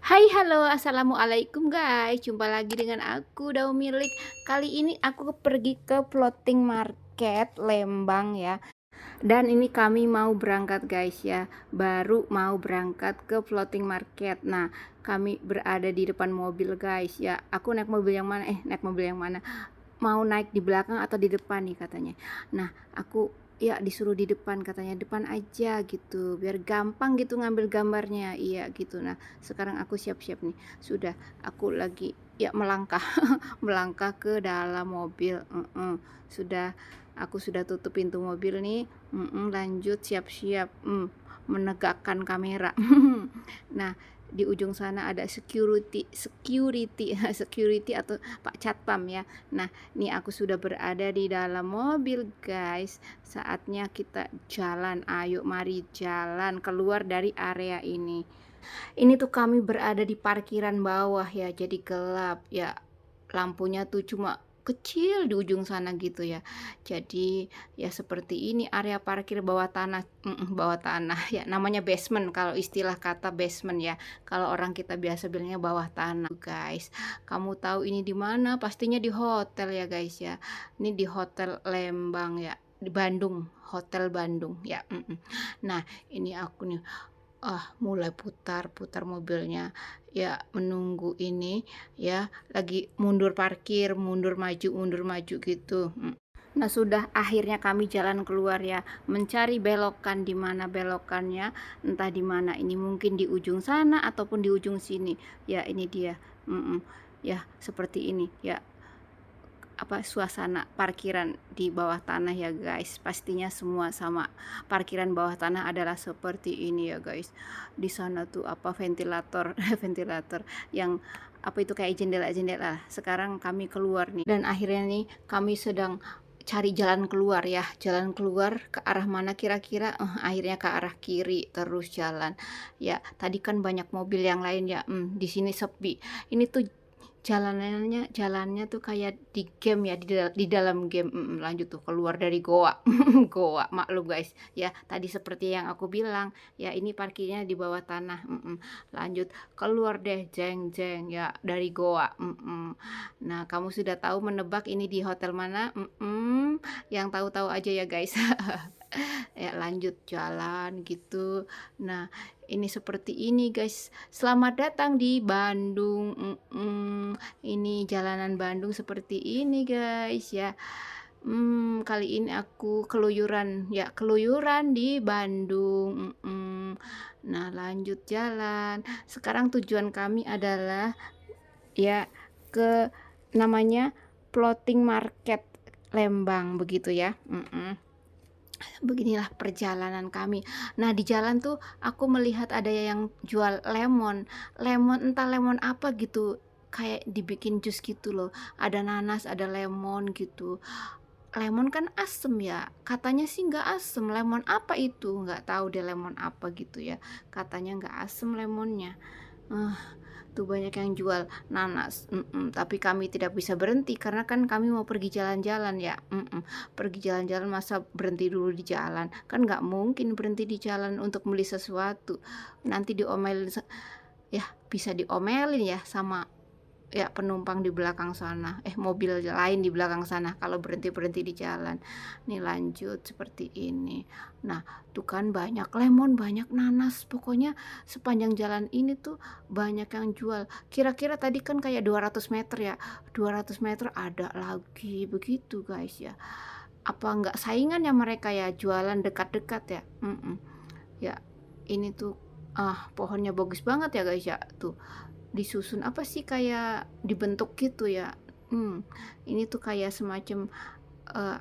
Hai, halo, assalamualaikum guys. Jumpa lagi dengan aku Dau Milik. Kali ini aku pergi ke floating market Lembang ya. Dan ini kami mau berangkat guys ya. Baru mau berangkat ke floating market. Nah, kami berada di depan mobil guys ya. Aku naik mobil yang mana? Naik mobil yang mana? Mau naik di belakang atau di depan nih katanya. Nah, aku ya disuruh di depan, katanya depan aja gitu biar gampang gitu ngambil gambarnya, iya gitu. Nah, sekarang aku siap-siap nih, sudah aku lagi ya melangkah melangkah ke dalam mobil. Sudah, aku sudah tutup pintu mobil nih. Lanjut siap-siap menegakkan kamera. Nah, di ujung sana ada security security atau Pak Catpam ya. Nah, ini aku sudah berada di dalam mobil guys. Saatnya kita jalan. Ayo mari jalan keluar dari area ini. Ini tuh kami berada di parkiran bawah ya, jadi gelap ya. Lampunya tuh cuma kecil di ujung sana gitu ya. Jadi ya seperti ini area parkir bawah tanah. Bawah tanah ya, namanya basement kalau istilah kata basement ya. Kalau orang kita biasa bilangnya bawah tanah guys. Kamu tahu ini di mana? Pastinya di hotel ya guys ya. Ini di Hotel Lembang ya, di Bandung, Hotel Bandung ya. Nah, ini aku nih mulai putar-putar mobilnya ya, menunggu ini ya, lagi mundur parkir, mundur maju gitu. Nah, sudah akhirnya kami jalan keluar ya, mencari belokan. Di mana belokannya? Entah di mana ini, mungkin di ujung sana ataupun di ujung sini. Ya, ini dia. Ya, seperti ini ya, suasana parkiran di bawah tanah ya guys. Pastinya semua sama, parkiran bawah tanah adalah seperti ini ya guys. Di sana tuh ventilator ventilator yang itu kayak jendela-jendela. Sekarang kami keluar nih, dan akhirnya nih kami sedang cari jalan keluar ya. Jalan keluar ke arah mana kira-kira? Akhirnya ke arah kiri terus jalan ya. Tadi kan banyak mobil yang lain ya. Di sini sepi. Ini tuh jalannya tuh kayak di game ya, di dalam game. Lanjut tuh keluar dari goa. Goa, maklum guys ya, tadi seperti yang aku bilang ya, ini parkirnya di bawah tanah. Lanjut keluar deh, jeng jeng ya, dari goa. Nah, kamu sudah tahu menebak ini di hotel mana? Yang tahu-tahu aja ya guys. Ya, lanjut jalan gitu. Nah, ini seperti ini guys. Selamat datang di Bandung. Ini jalanan Bandung seperti ini guys ya. Kali ini aku keluyuran ya, keluyuran di Bandung. Nah, lanjut jalan. Sekarang tujuan kami adalah ya ke namanya floating market Lembang begitu ya. Beginilah perjalanan kami. Nah, di jalan tuh aku melihat ada yang jual lemon. Entah lemon apa gitu, kayak dibikin jus gitu loh. Ada nanas, ada lemon gitu. Lemon kan asem ya, katanya sih nggak asem. Lemon apa itu? Nggak tahu deh lemon apa gitu ya. Katanya nggak asem lemonnya. Eh, tuh banyak yang jual nanas. Tapi kami tidak bisa berhenti karena kan kami mau pergi jalan-jalan ya. Pergi jalan-jalan masa berhenti dulu di jalan? Kan nggak mungkin berhenti di jalan untuk beli sesuatu. Nanti diomelin ya, bisa diomelin ya sama ya penumpang di belakang sana, mobil lain di belakang sana kalau berhenti di jalan. Nih lanjut seperti ini. Nah, tuh kan banyak lemon, banyak nanas, pokoknya sepanjang jalan ini tuh banyak yang jual. Kira-kira tadi kan kayak 200 meter ya, 200 meter ada lagi begitu guys ya. Apa nggak saingan ya mereka ya, jualan dekat-dekat ya. Ya, ini tuh pohonnya bagus banget ya guys ya. Tuh disusun apa sih, kayak dibentuk gitu ya. Ini tuh kayak semacam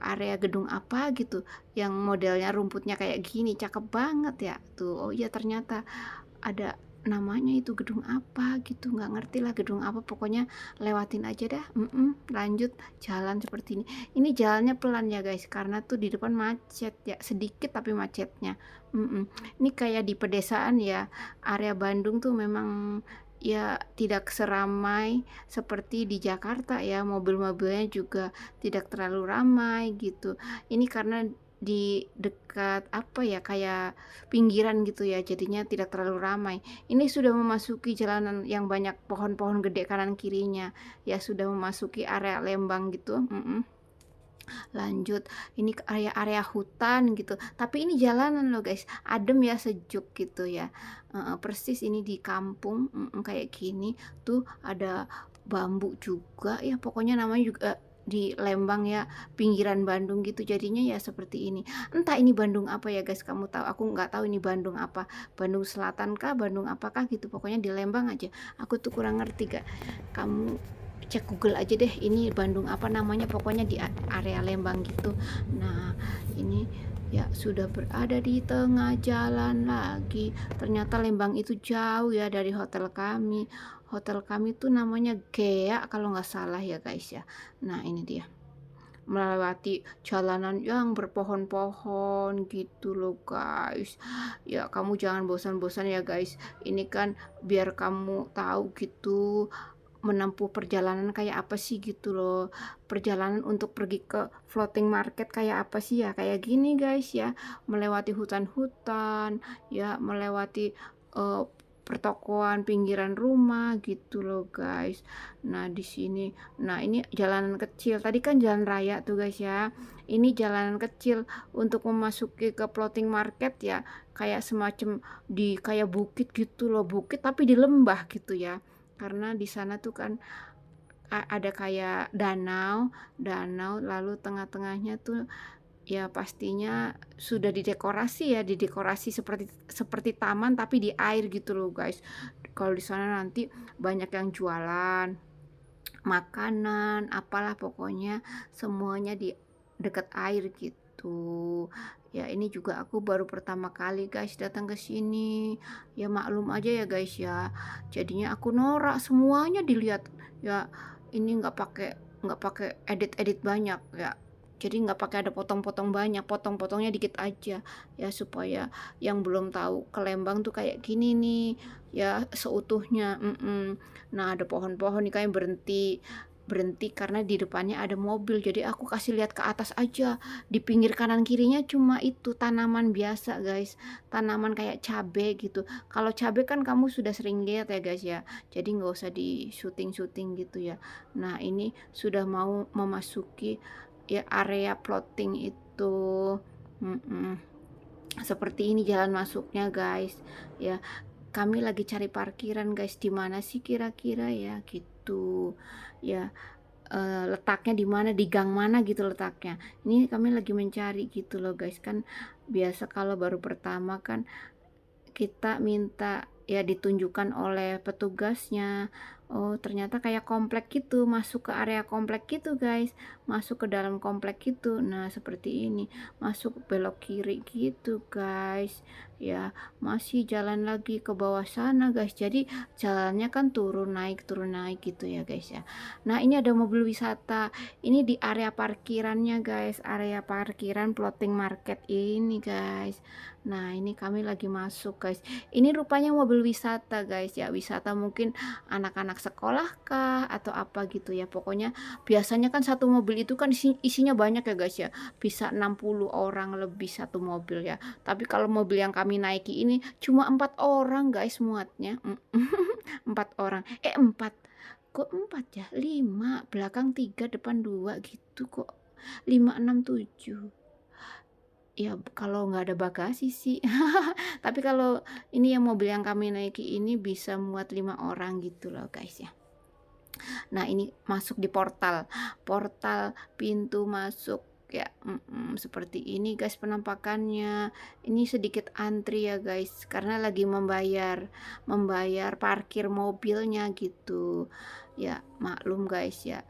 area gedung apa gitu yang modelnya rumputnya kayak gini, cakep banget ya tuh. Oh iya, ternyata ada namanya, itu gedung apa gitu, nggak ngerti lah gedung apa, pokoknya lewatin aja dah. Lanjut jalan seperti ini jalannya pelan ya guys, karena tuh di depan macet ya, sedikit tapi macetnya. Ini kayak di pedesaan ya. Area Bandung tuh memang ya tidak seramai seperti di Jakarta ya, mobil-mobilnya juga tidak terlalu ramai gitu. Ini karena di dekat apa ya, kayak pinggiran gitu ya, jadinya tidak terlalu ramai. Ini sudah memasuki jalanan yang banyak pohon-pohon gede kanan kirinya, ya sudah memasuki area Lembang gitu. Lanjut, ini ke area-area hutan gitu, tapi ini jalanan loh guys, adem ya, sejuk gitu ya. Persis ini di kampung, kayak gini tuh, ada bambu juga ya, pokoknya namanya juga di Lembang ya, pinggiran Bandung gitu, jadinya ya seperti ini. Entah ini Bandung apa ya guys, kamu tahu, aku nggak tahu ini Bandung apa, Bandung Selatan kah, Bandung apakah gitu, pokoknya di Lembang aja, aku tuh kurang ngerti gak, kamu cek Google aja deh, ini Bandung apa namanya, pokoknya di area Lembang gitu. Nah ini ya sudah berada di tengah jalan lagi. Ternyata Lembang itu jauh ya dari hotel kami. Hotel kami tuh namanya Gea kalau nggak salah ya guys ya. Nah ini dia, melewati jalanan yang berpohon-pohon gitu loh guys. Ya kamu jangan bosan-bosan ya guys, ini kan biar kamu tahu gitu menempuh perjalanan kayak apa sih gitu loh. Perjalanan untuk pergi ke floating market kayak apa sih ya, kayak gini guys ya, melewati hutan-hutan ya, melewati pertokoan pinggiran rumah gitu loh guys. Nah di sini, nah ini jalanan kecil, tadi kan jalan raya tuh guys ya, ini jalanan kecil untuk memasuki ke floating market ya, kayak semacam di kayak bukit gitu loh, bukit tapi di lembah gitu ya, karena di sana tuh kan ada kayak danau, lalu tengah-tengahnya tuh ya pastinya sudah didekorasi ya, didekorasi seperti seperti taman tapi di air gitu loh guys. Kalau di sana nanti banyak yang jualan makanan, apalah pokoknya semuanya di dekat air gitu. Ya ini juga aku baru pertama kali guys datang ke sini. Ya maklum aja ya guys ya. Jadinya aku norak semuanya dilihat. Ya ini nggak pakai edit-edit banyak ya. Jadi nggak pakai ada potong-potong banyak, potong-potongnya dikit aja ya, supaya yang belum tahu ke Lembang tuh kayak gini nih ya seutuhnya. Nah ada pohon-pohon nih kayak berhenti berhenti karena di depannya ada mobil, jadi aku kasih lihat ke atas aja. Di pinggir kanan kirinya cuma itu tanaman biasa guys, tanaman kayak cabe gitu. Kalau cabe kan kamu sudah sering lihat ya guys ya, jadi nggak usah di syuting-syuting gitu ya. Nah ini sudah mau memasuki ya area plotting itu. Mm-mm. Seperti ini jalan masuknya guys ya. Kami lagi cari parkiran guys, di mana sih kira-kira ya gitu ya. Letaknya di mana, di gang mana gitu letaknya. Ini kami lagi mencari gitu loh guys, kan biasa kalau baru pertama kan kita minta ya ditunjukkan oleh petugasnya. Oh ternyata kayak komplek gitu, masuk ke area komplek gitu guys, masuk ke dalam komplek gitu. Nah seperti ini, masuk belok kiri gitu guys ya. Masih jalan lagi ke bawah sana guys, jadi jalannya kan turun naik gitu ya guys ya. Nah ini ada mobil wisata, ini di area parkirannya guys, area parkiran floating market ini guys. Nah ini kami lagi masuk guys, ini rupanya mobil wisata guys ya, wisata mungkin anak-anak sekolah kah atau apa gitu ya. Pokoknya biasanya kan satu mobil itu kan isinya banyak ya guys ya, bisa 60 orang lebih satu mobil ya. Tapi kalau mobil yang kami naiki ini cuma 4 orang guys muatnya. 4 orang, 4 kok 4 ya, 5 belakang 3 depan 2 gitu kok, 5 6 7 ya kalau nggak ada bagasi sih. Tapi kalau ini yang mobil yang kami naiki ini bisa muat 5 orang gitu loh guys ya. Nah ini masuk di portal pintu masuk ya. Seperti ini guys penampakannya. Ini sedikit antri ya guys, karena lagi membayar parkir mobilnya gitu ya, maklum guys ya.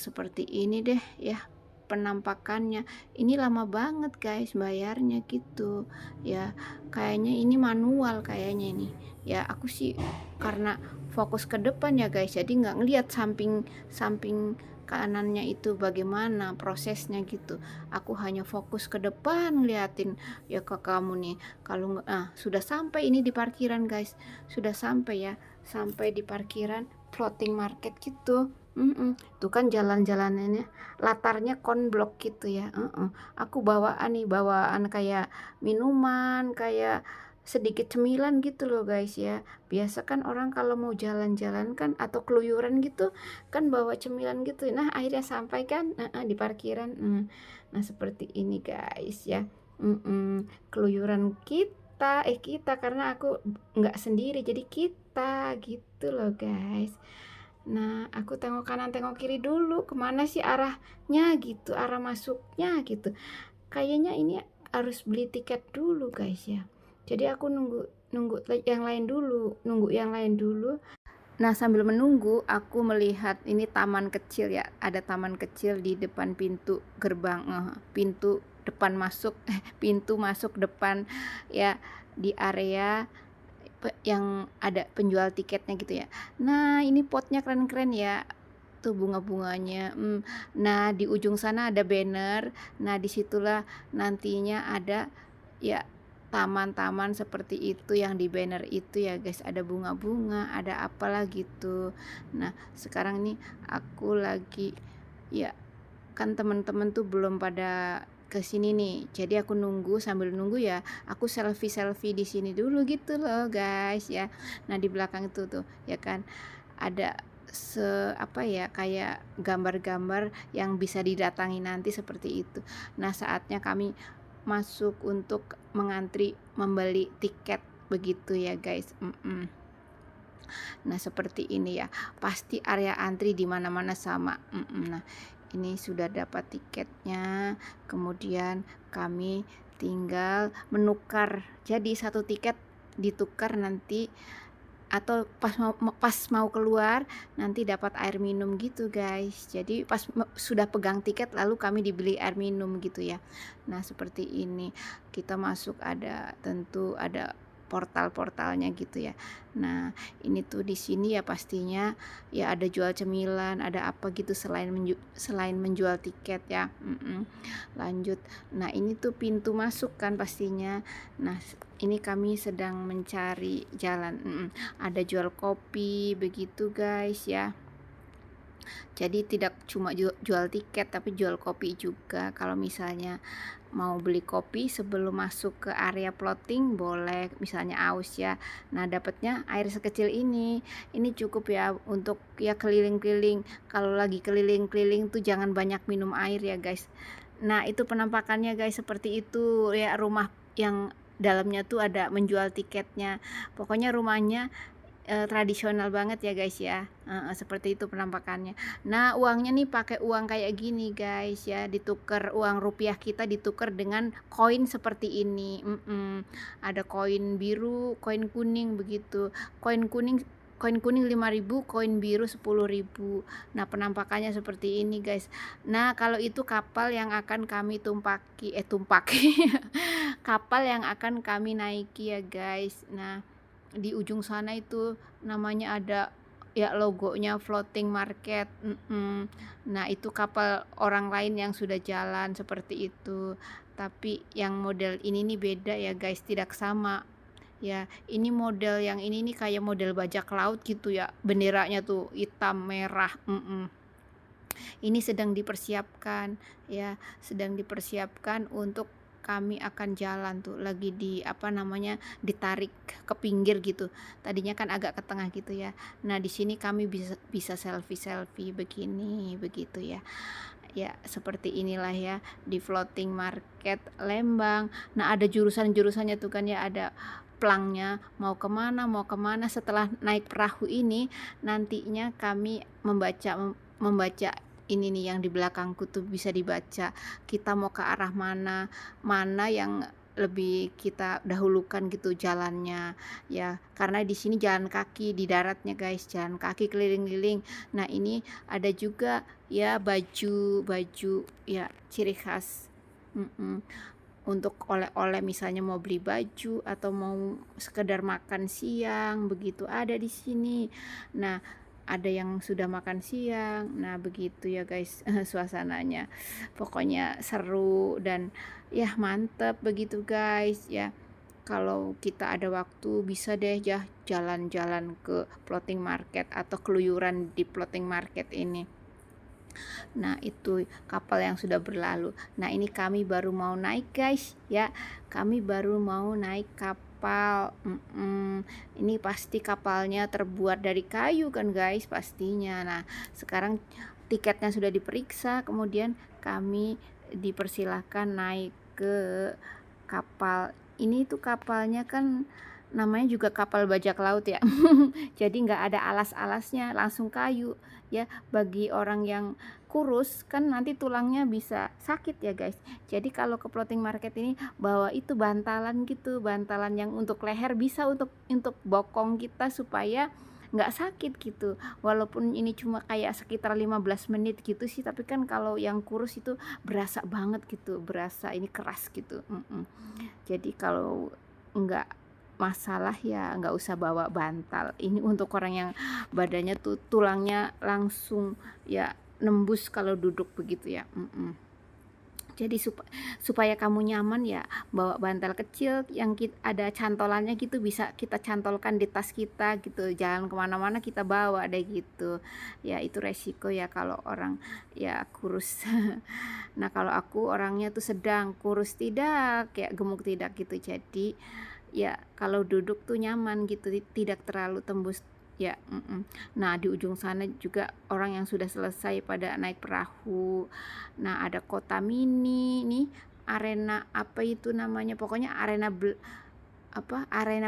Seperti ini deh ya penampakannya. Ini lama banget guys bayarnya gitu ya, kayaknya ini manual kayaknya ini ya. Aku sih karena fokus ke depan ya guys, jadi nggak ngelihat samping kanannya itu bagaimana prosesnya gitu. Aku hanya fokus ke depan ngeliatin ya ke kamu nih. Kalau nggak, sudah sampai ini di parkiran guys, sudah sampai ya, sampai di parkiran floating market gitu. Tuh kan jalan-jalanannya, latarnya konblok gitu ya, Aku bawaan nih, bawaan kayak minuman, kayak sedikit cemilan gitu loh guys ya. Biasa kan orang kalau mau jalan-jalan kan atau keluyuran gitu, kan bawa cemilan gitu. Nah akhirnya sampai kan di parkiran, Nah seperti ini guys ya, keluyuran kita karena aku nggak sendiri, jadi kita gitu loh guys. Nah, aku tengok kanan, tengok kiri dulu, kemana sih arahnya gitu, arah masuknya gitu. Kayaknya ini harus beli tiket dulu guys ya. Jadi aku nunggu nunggu yang lain dulu, nunggu yang lain dulu. Nah, sambil menunggu, aku melihat ini taman kecil ya. Ada taman kecil di depan pintu gerbang, pintu depan masuk, pintu masuk depan ya, di area yang ada penjual tiketnya gitu ya. Nah, ini potnya keren-keren ya. Tuh bunga-bunganya. Nah, di ujung sana ada banner. Nah, disitulah nantinya ada ya taman-taman seperti itu yang di banner itu ya guys. Ada bunga-bunga, ada apalah gitu. Nah, sekarang ini aku lagi ya, kan temen-temen tuh belum pada ke sini nih, jadi aku nunggu, sambil nunggu ya aku selfie di sini dulu gitu loh guys ya. Nah di belakang itu tuh ya kan ada apa ya, kayak gambar-gambar yang bisa didatangi nanti seperti itu. Nah saatnya kami masuk untuk mengantri membeli tiket begitu ya guys. Nah seperti ini ya, pasti area antri di mana-mana sama. Nah ini sudah dapat tiketnya, kemudian kami tinggal menukar, jadi satu tiket ditukar nanti, atau pas mau keluar nanti dapat air minum gitu guys. Jadi pas sudah pegang tiket lalu kami dibeli air minum gitu ya. Nah seperti ini, kita masuk, ada tentu ada portal-portalnya gitu ya. Nah ini tuh di sini ya pastinya ya ada jual cemilan, ada apa gitu selain menjual tiket ya. Lanjut, nah ini tuh pintu masuk kan pastinya. Nah ini kami sedang mencari jalan. Ada jual kopi begitu guys ya. Jadi tidak cuma jual tiket tapi jual kopi juga. Kalau misalnya mau beli kopi sebelum masuk ke area plotting boleh, misalnya aus ya. Nah dapatnya air sekecil ini cukup ya untuk ya keliling-keliling. Kalau lagi keliling-keliling tuh jangan banyak minum air ya guys. Nah itu penampakannya guys, seperti itu ya, rumah yang dalamnya tuh ada menjual tiketnya. Pokoknya rumahnya tradisional banget ya guys ya. Seperti itu penampakannya. Nah uangnya nih pakai uang kayak gini guys ya, ditukar uang rupiah kita ditukar dengan koin seperti ini. Ada koin biru, koin kuning begitu. Koin kuning 5.000, koin biru 10.000. Nah penampakannya seperti ini guys. Nah kalau itu kapal yang akan kami tumpaki kapal yang akan kami naiki ya guys. Nah di ujung sana itu namanya ada ya logonya floating market. Nah itu kapal orang lain yang sudah jalan seperti itu, tapi yang model ini nih beda ya guys, tidak sama ya. Ini model yang ini nih kayak model bajak laut gitu ya, benderanya tuh hitam merah. Ini sedang dipersiapkan ya, sedang dipersiapkan untuk kami akan jalan tuh, lagi di apa namanya, ditarik ke pinggir gitu. Tadinya kan agak ke tengah gitu ya. Nah di sini kami bisa selfie begini begitu ya. Ya seperti inilah ya di floating market Lembang. Nah ada jurusan-jurusannya tuh kan ya, ada plangnya mau kemana. Setelah naik perahu ini nantinya kami membaca ini nih, yang di belakangku tuh bisa dibaca kita mau ke arah mana yang lebih kita dahulukan gitu jalannya ya, karena di sini jalan kaki di daratnya guys, jalan kaki keliling-keliling. Nah ini ada juga ya baju ya ciri khas. Untuk oleh-oleh, misalnya mau beli baju atau mau sekedar makan siang begitu, ada di sini. Nah ada yang sudah makan siang. Nah begitu ya guys, suasananya pokoknya seru dan ya mantep begitu guys ya. kalau kita ada waktu bisa deh ya jalan-jalan ke floating market atau keluyuran di floating market ini. Nah, itu kapal yang sudah berlalu. Nah, ini kami baru mau naik guys ya. Kami baru mau naik kapal. Ini pasti kapalnya terbuat dari kayu kan guys, pastinya. Nah, sekarang tiketnya sudah diperiksa, kemudian kami dipersilahkan naik ke kapal. Ini tuh kapalnya kan namanya juga kapal bajak laut ya. Jadi nggak ada alas-alasnya, langsung kayu ya. Bagi orang yang kurus kan nanti tulangnya bisa sakit ya guys. Jadi kalau ke floating market ini bawa itu bantalan gitu, bantalan yang untuk leher, bisa untuk bokong kita supaya nggak sakit gitu. Walaupun ini cuma kayak sekitar 15 menit gitu sih, tapi kan kalau yang kurus itu berasa banget gitu, berasa ini keras gitu. Jadi kalau nggak masalah ya nggak usah bawa bantal. Ini untuk orang yang badannya tuh tulangnya langsung ya nembus kalau duduk begitu ya. Jadi supaya kamu nyaman ya bawa bantal kecil yang ada cantolannya gitu, bisa kita cantolkan di tas kita gitu, jalan kemana-mana kita bawa deh gitu ya. Itu resiko ya kalau orang ya kurus. Nah, kalau aku orangnya tuh sedang, kurus tidak, kayak gemuk tidak gitu. Jadi ya kalau duduk tuh nyaman gitu, tidak terlalu tembus ya. Nah, di ujung sana juga orang yang sudah selesai pada naik perahu. Nah, ada kota mini nih, arena apa itu namanya, pokoknya arena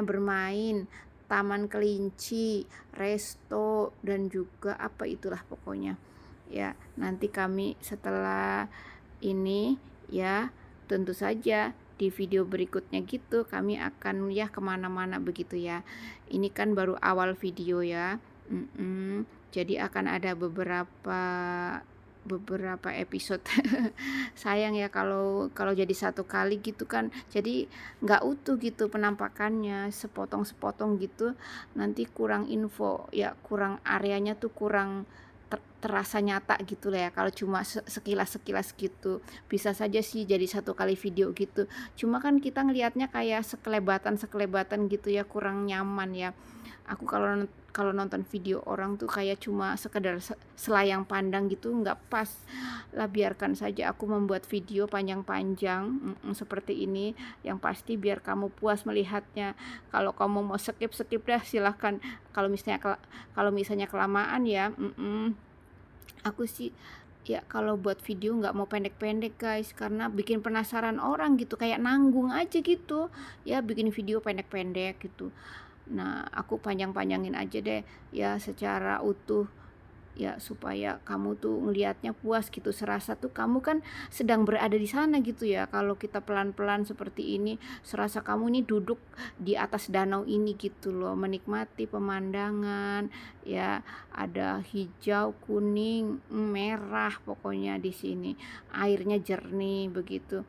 bermain, taman kelinci, resto, dan juga apa itulah pokoknya ya. Nanti kami setelah ini ya tentu saja di video berikutnya gitu kami akan ya kemana-mana begitu ya. Ini kan baru awal video ya. Jadi akan ada beberapa episode. Sayang ya kalau jadi satu kali gitu kan, jadi nggak utuh gitu penampakannya, sepotong-sepotong gitu, nanti kurang info ya, kurang areanya tuh kurang terasa nyata gitu lah ya. Kalau cuma sekilas gitu bisa saja sih jadi satu kali video gitu, cuma kan kita ngelihatnya kayak sekelebatan gitu ya, kurang nyaman ya. Aku kalau nonton video orang tuh kayak cuma sekedar selayang pandang gitu, nggak pas lah. Biarkan saja aku membuat video panjang-panjang seperti ini, yang pasti biar kamu puas melihatnya. Kalau kamu mau skip dah silahkan. Kalau misalnya kelamaan ya, aku sih ya kalau buat video nggak mau pendek-pendek guys, karena bikin penasaran orang gitu, kayak nanggung aja gitu ya bikin video pendek-pendek gitu. Nah, aku panjang-panjangin aja deh ya secara utuh ya, supaya kamu tuh ngelihatnya puas gitu, serasa tuh kamu kan sedang berada di sana gitu ya. Kalau kita pelan-pelan seperti ini, serasa kamu ini duduk di atas danau ini gitu loh, menikmati pemandangan ya. Ada hijau, kuning, merah, pokoknya di sini airnya jernih begitu.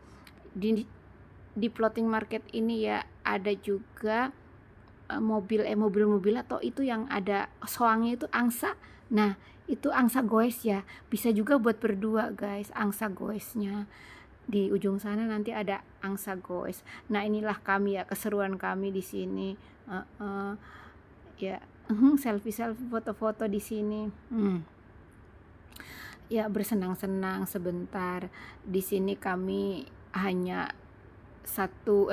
Di floating market ini ya ada juga mobil atau itu yang ada soangnya itu angsa. Nah, itu angsa goes ya, bisa juga buat berdua guys, angsa goesnya di ujung sana nanti ada angsa goes. Nah, inilah kami ya, keseruan kami di sini ya. Selfie foto-foto di sini ya, bersenang-senang sebentar. Di sini kami hanya satu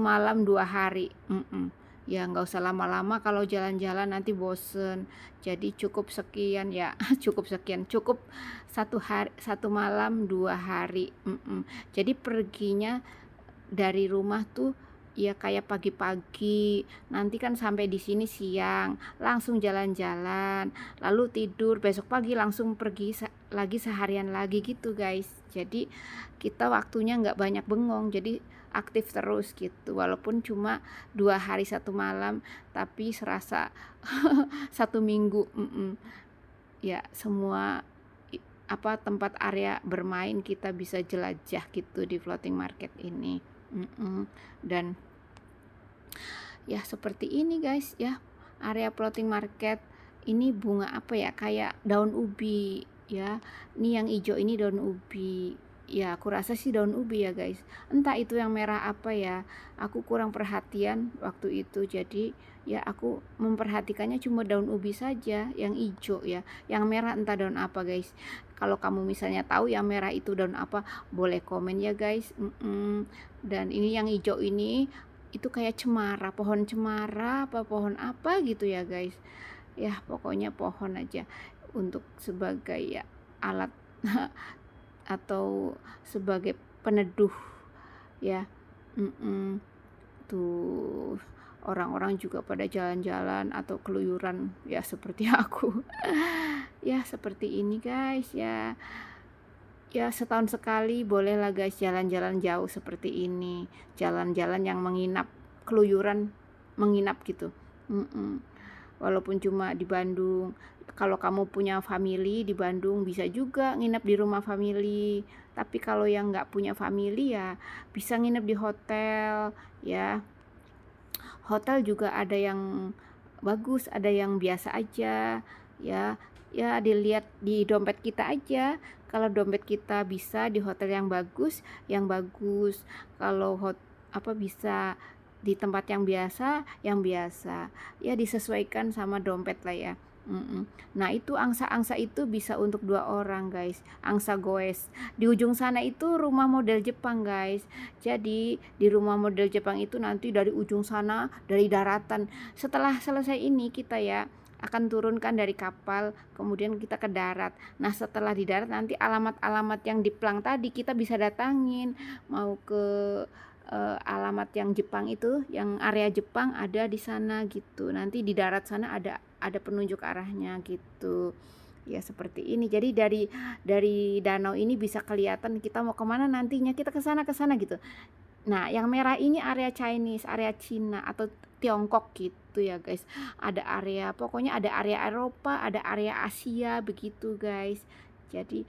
malam 2 hari. Ya nggak usah lama-lama, kalau jalan-jalan nanti bosen. Jadi cukup sekian ya. cukup 1 malam 2 hari. Jadi perginya dari rumah tuh ya kayak pagi-pagi, nanti kan sampai di sini siang, langsung jalan-jalan, lalu tidur, besok pagi langsung pergi lagi seharian lagi gitu guys. Jadi kita waktunya nggak banyak bengong, jadi aktif terus gitu, walaupun cuma 2 hari 1 malam, tapi serasa 1 minggu. Ya semua tempat area bermain kita bisa jelajah gitu di floating market ini. Dan ya seperti ini guys ya, area floating market ini bunga apa ya, kayak daun ubi ya. Ini yang hijau ini daun ubi Ya aku rasa sih daun ubi ya guys, entah itu yang merah apa ya, aku kurang perhatian waktu itu, jadi ya aku memperhatikannya cuma daun ubi saja yang hijau ya, yang merah entah daun apa guys. Kalau kamu misalnya tahu yang merah itu daun apa, boleh komen ya guys. Dan ini yang hijau ini itu kayak cemara, pohon cemara apa pohon apa gitu ya guys, ya pokoknya pohon aja untuk sebagai ya alat atau sebagai peneduh ya. Tuh orang-orang juga pada jalan-jalan atau keluyuran ya seperti aku. Ya seperti ini guys ya. Ya setahun sekali bolehlah guys jalan-jalan jauh seperti ini, jalan-jalan yang menginap, keluyuran menginap gitu. Walaupun cuma di Bandung, kalau kamu punya family di Bandung bisa juga nginep di rumah family, tapi kalau yang nggak punya family ya bisa nginep di hotel ya. Hotel juga ada yang bagus, ada yang biasa aja ya. Ya dilihat di dompet kita aja, kalau dompet kita bisa di hotel yang bagus, kalau bisa di tempat yang biasa ya, disesuaikan sama dompet lah ya. Nah itu angsa-angsa itu bisa untuk 2 orang guys, angsa goes. Di ujung sana itu rumah model Jepang guys, jadi di rumah model Jepang itu nanti dari ujung sana, dari daratan, setelah selesai ini kita ya akan turunkan dari kapal, kemudian kita ke darat. Nah setelah di darat nanti alamat-alamat yang di plang tadi kita bisa datangin, mau ke alamat yang Jepang itu, yang area Jepang ada di sana gitu. Nanti di darat sana ada penunjuk arahnya gitu. Ya seperti ini. Jadi dari danau ini bisa kelihatan kita mau kemana nantinya, kita ke sana gitu. Nah, yang merah ini area Chinese, area Cina atau Tiongkok gitu ya guys. Ada area, pokoknya ada area Eropa, ada area Asia begitu guys. Jadi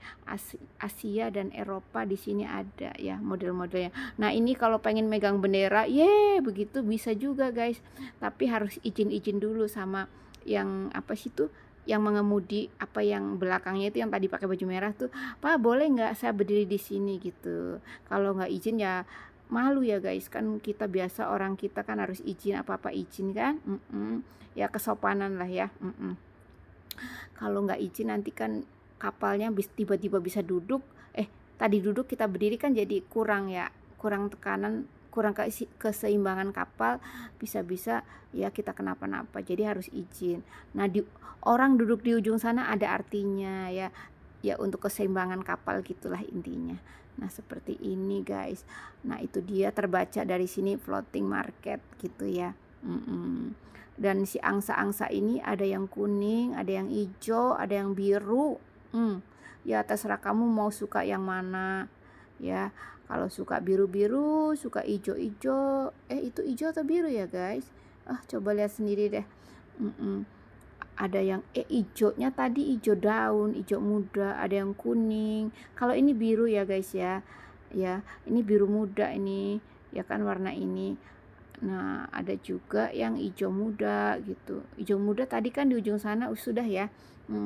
Asia dan Eropa di sini ada ya model-modelnya. Nah, ini kalau pengen megang bendera, begitu bisa juga guys. Tapi harus izin-izin dulu sama yang apa sih tuh, yang mengemudi, apa yang belakangnya itu yang tadi pakai baju merah tuh, Pak boleh nggak saya berdiri di sini gitu. Kalau nggak izin ya malu ya guys, kan kita biasa orang kita kan harus izin, apa-apa izin kan. Ya kesopanan lah ya. Kalau nggak izin nanti kan kapalnya tiba-tiba bisa duduk, tadi duduk kita berdiri kan jadi kurang ya, kurang tekanan, kurang keseimbangan kapal, bisa-bisa ya kita kenapa-napa, jadi harus izin. Nah orang duduk di ujung sana ada artinya ya, ya untuk keseimbangan kapal gitulah intinya. Nah seperti ini guys. Nah itu dia terbaca dari sini floating market gitu ya. Dan si angsa-angsa ini ada yang kuning, ada yang hijau, ada yang biru. Ya terserah kamu mau suka yang mana ya. Kalau suka biru-biru, suka hijau-hijau, itu hijau atau biru ya guys? Coba lihat sendiri deh. Ada yang hijaunya tadi hijau daun, hijau muda, ada yang kuning. Kalau ini biru ya guys ya. Ya, ini biru muda ini, ya kan warna ini. Nah, ada juga yang hijau muda gitu. Hijau muda tadi kan di ujung sana sudah ya.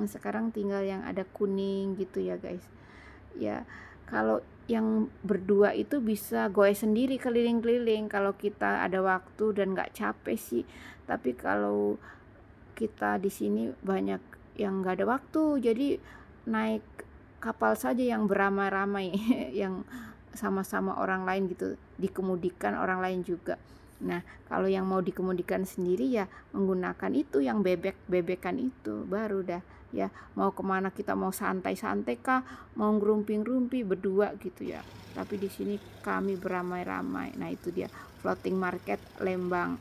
Sekarang tinggal yang ada kuning gitu ya guys. Ya, kalau yang berdua itu bisa goes sendiri keliling-keliling kalau kita ada waktu dan nggak capek sih. Tapi kalau kita di sini banyak yang nggak ada waktu, jadi naik kapal saja yang beramai-ramai yang sama-sama orang lain gitu, dikemudikan orang lain juga. Nah kalau yang mau dikemudikan sendiri ya menggunakan itu yang bebekan itu baru dah ya. Mau kemana kita, mau santai-santai kah, mau ngerumpi-ngerumpi berdua gitu ya, tapi di sini kami beramai-ramai. Nah itu dia floating market Lembang.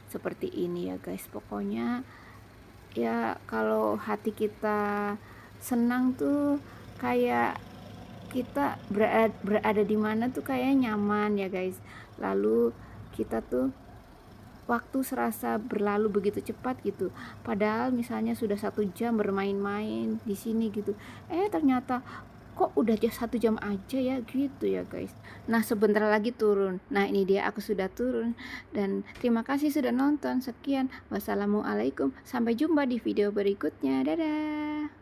Seperti ini ya guys, pokoknya ya kalau hati kita senang tuh kayak kita berada di mana tuh kayak nyaman ya guys. Lalu kita tuh waktu serasa berlalu begitu cepat gitu, padahal misalnya sudah 1 jam bermain-main di sini gitu, ternyata kok udah 1 jam aja ya gitu ya guys. Nah sebentar lagi turun. Nah ini dia aku sudah turun, dan terima kasih sudah nonton. Sekian, wassalamualaikum, sampai jumpa di video berikutnya, dadah.